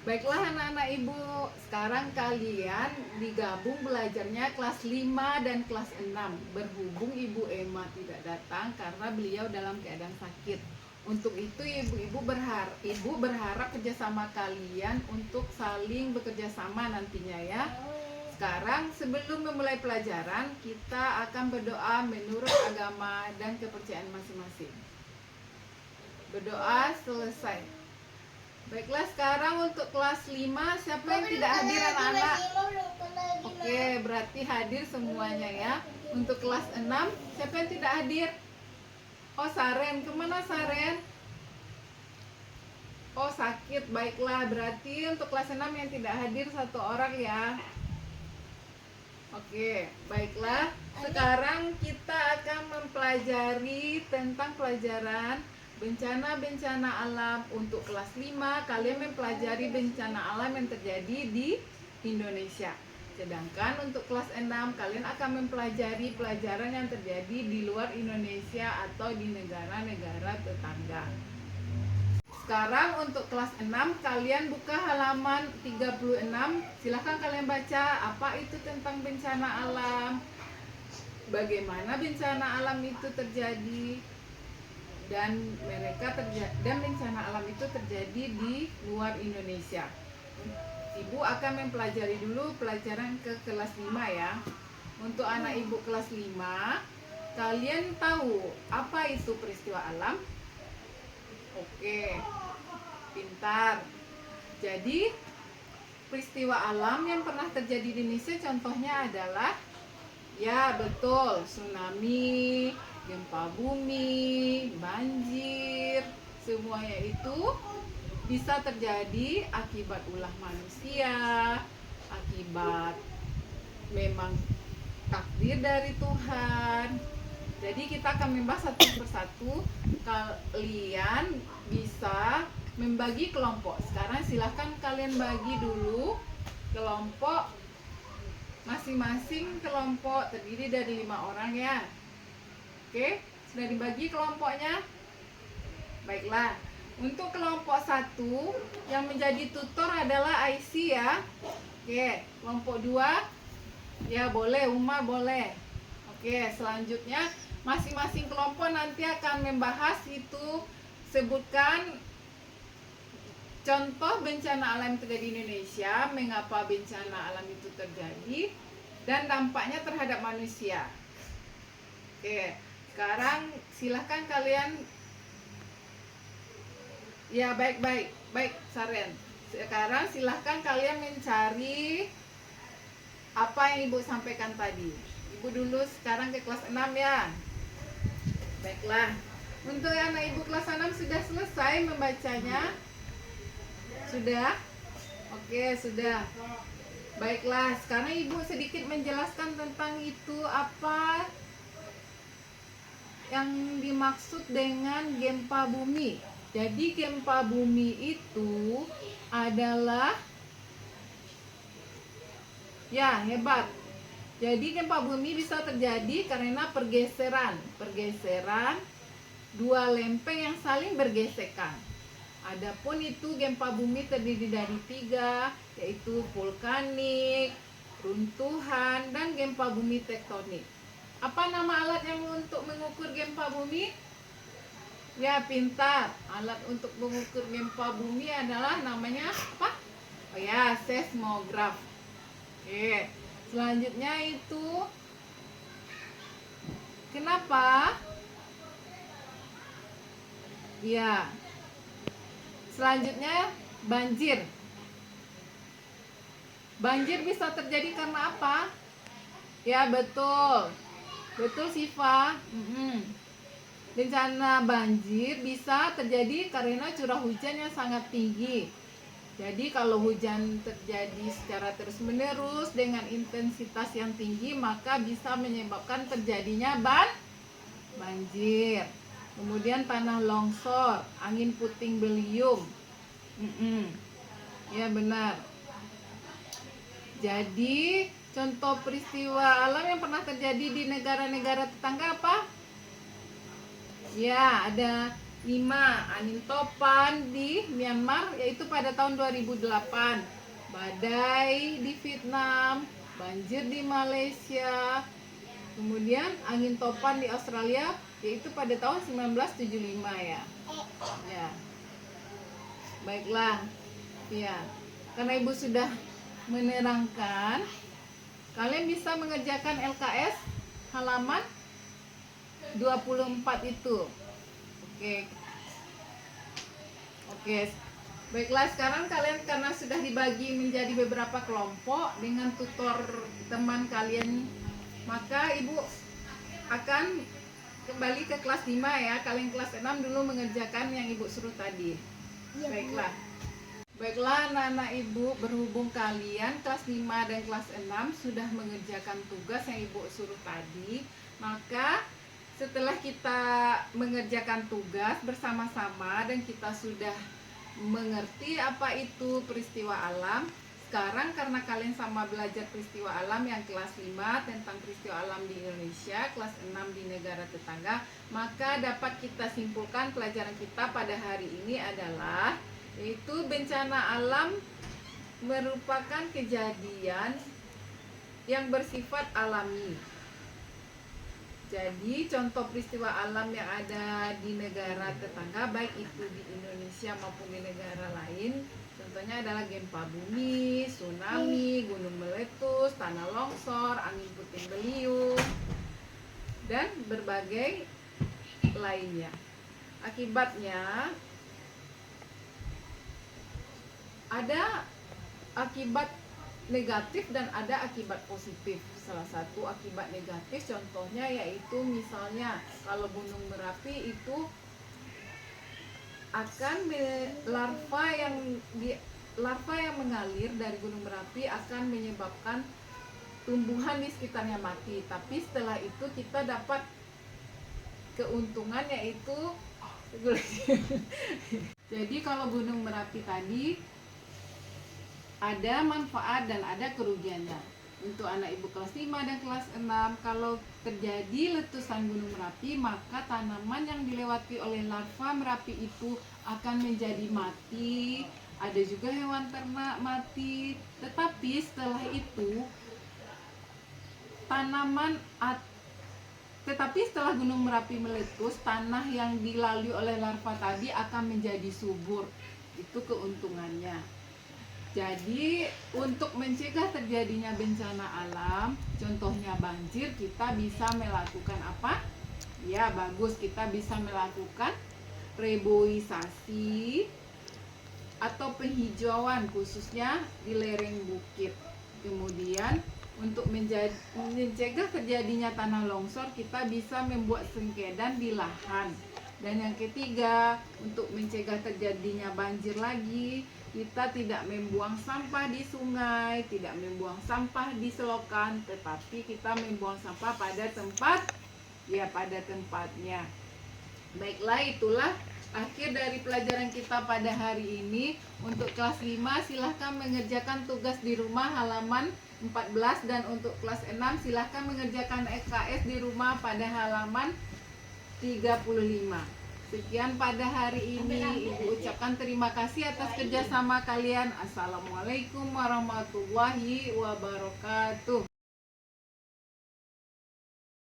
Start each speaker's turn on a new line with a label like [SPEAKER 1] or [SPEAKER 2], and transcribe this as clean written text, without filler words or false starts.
[SPEAKER 1] Baiklah anak-anak ibu, sekarang kalian digabung belajarnya kelas 5 dan kelas 6. Berhubung ibu Emma tidak datang karena beliau dalam keadaan sakit. Untuk itu ibu berharap kerjasama kalian untuk saling bekerja sama nantinya ya. Sekarang sebelum memulai pelajaran, kita akan berdoa menurut agama dan kepercayaan masing-masing. Berdoa selesai. Baiklah, sekarang untuk kelas 5, siapa yang tidak hadir anak-anak? Oke, berarti hadir semuanya ya. Untuk kelas 6, siapa yang tidak hadir? Oh, Saren. Kemana Saren? Oh, sakit. Baiklah, berarti untuk kelas 6 yang tidak hadir satu orang ya. Oke, baiklah. Sekarang kita akan mempelajari tentang pelajaran bencana-bencana alam. Untuk kelas 5, kalian mempelajari bencana alam yang terjadi di Indonesia. Sedangkan untuk kelas 6, kalian akan mempelajari pelajaran yang terjadi di luar Indonesia atau di negara-negara tetangga. Sekarang untuk kelas 6, kalian buka halaman 36. Silahkan kalian baca apa itu tentang bencana alam, bagaimana bencana alam itu terjadi, dan bencana alam itu terjadi di luar Indonesia. Ibu akan mempelajari dulu pelajaran ke kelas 5 ya. Untuk anak ibu kelas 5, kalian tahu apa itu peristiwa alam? Oke, pintar. Jadi peristiwa alam yang pernah terjadi di Indonesia contohnya adalah, ya betul, tsunami, gempa bumi, banjir. Semuanya itu bisa terjadi akibat ulah manusia, akibat memang takdir dari Tuhan. Jadi kita akan membahas satu persatu. Kalian bisa membagi kelompok. Sekarang silahkan kalian bagi dulu kelompok. Masing-masing kelompok terdiri dari 5 orang ya. Oke, sudah dibagi kelompoknya? Baiklah. Untuk kelompok 1 yang menjadi tutor adalah IC ya. Oke, kelompok 2 ya boleh, Uma boleh. Oke, selanjutnya masing-masing kelompok nanti akan membahas itu, sebutkan contoh bencana alam yang terjadi di Indonesia, mengapa bencana alam itu terjadi, dan dampaknya terhadap manusia. Oke, sekarang silahkan kalian. Ya, baik Saren. Sekarang silahkan kalian mencari apa yang Ibu sampaikan tadi. Ibu dulu sekarang ke kelas 6 ya. Baiklah. Untuk anak Ibu kelas 6 sudah selesai membacanya? Sudah? Oke, sudah. Baiklah, sekarang Ibu sedikit menjelaskan tentang itu, apa yang dimaksud dengan gempa bumi. Jadi gempa bumi itu adalah, ya hebat. Jadi gempa bumi bisa terjadi karena pergeseran dua lempeng yang saling bergesekan. Adapun itu gempa bumi terdiri dari 3, yaitu vulkanik, runtuhan, dan gempa bumi tektonik. Apa nama alat yang untuk mengukur gempa bumi? Ya, pintar. Alat untuk mengukur gempa bumi adalah namanya apa? Oh ya, seismograf. Oke. Selanjutnya itu, kenapa? Ya. Selanjutnya banjir. Banjir bisa terjadi karena apa? Ya, betul. Betul, Siva. Bencana banjir bisa terjadi karena curah hujan yang sangat tinggi. Jadi kalau hujan terjadi secara terus-menerus dengan intensitas yang tinggi, maka bisa menyebabkan terjadinya banjir. Kemudian tanah longsor, angin puting beliung. Ya benar. Jadi contoh peristiwa alam yang pernah terjadi di negara-negara tetangga apa? Ya, ada angin topan di Myanmar yaitu pada tahun 2008, badai di Vietnam, banjir di Malaysia, kemudian angin topan di Australia yaitu pada tahun 1975 ya. Ya. Baiklah. Ya. Karena Ibu sudah menerangkan, kalian bisa mengerjakan LKS halaman 24 itu. Oke. Oke. Baiklah, sekarang kalian karena sudah dibagi menjadi beberapa kelompok dengan tutor teman kalian, maka Ibu akan kembali ke kelas 5 ya. Kalian kelas 6 dulu mengerjakan yang Ibu suruh tadi. Baiklah. Baiklah anak-anak Ibu, berhubung kalian kelas 5 dan kelas 6 sudah mengerjakan tugas yang Ibu suruh tadi, maka setelah kita mengerjakan tugas bersama-sama dan kita sudah mengerti apa itu peristiwa alam, sekarang karena kalian sama belajar peristiwa alam yang kelas 5 tentang peristiwa alam di Indonesia, kelas 6 di negara tetangga, maka dapat kita simpulkan pelajaran kita pada hari ini adalah yaitu bencana alam merupakan kejadian yang bersifat alami. Jadi contoh peristiwa alam yang ada di negara tetangga, baik itu di Indonesia maupun di negara lain, contohnya adalah gempa bumi, tsunami, gunung meletus, tanah longsor, angin puting beliung, dan berbagai lainnya. Akibatnya ada akibat negatif dan ada akibat positif. Salah satu akibat negatif contohnya yaitu misalnya kalau Gunung Merapi itu akan larva yang mengalir dari Gunung Merapi akan menyebabkan tumbuhan di sekitarnya mati. Tapi setelah itu kita dapat keuntungan yaitu jadi kalau Gunung Merapi tadi ada manfaat dan ada kerugiannya. Untuk anak Ibu kelas 5 dan kelas 6, kalau terjadi letusan Gunung Merapi, maka tanaman yang dilewati oleh larva Merapi itu akan menjadi mati. Ada juga hewan ternak mati. Tetapi setelah itu setelah Gunung Merapi meletus, tanah yang dilalui oleh larva tadi akan menjadi subur. Itu keuntungannya. Jadi untuk mencegah terjadinya bencana alam, contohnya banjir, kita bisa melakukan apa? Ya bagus, kita bisa melakukan reboisasi atau penghijauan khususnya di lereng bukit. Kemudian untuk mencegah terjadinya tanah longsor, kita bisa membuat sengkedan di lahan. Dan yang ketiga, untuk mencegah terjadinya banjir lagi, kita tidak membuang sampah di sungai, tidak membuang sampah di selokan, tetapi kita membuang sampah pada tempatnya. Baiklah, itulah akhir dari pelajaran kita pada hari ini. Untuk kelas 5 silahkan mengerjakan tugas di rumah halaman 14, dan untuk kelas 6 silahkan mengerjakan SKS di rumah pada halaman 35. Sekian pada hari ini. Ibu ucapkan terima kasih atas kerjasama kalian. Assalamualaikum warahmatullahi wabarakatuh.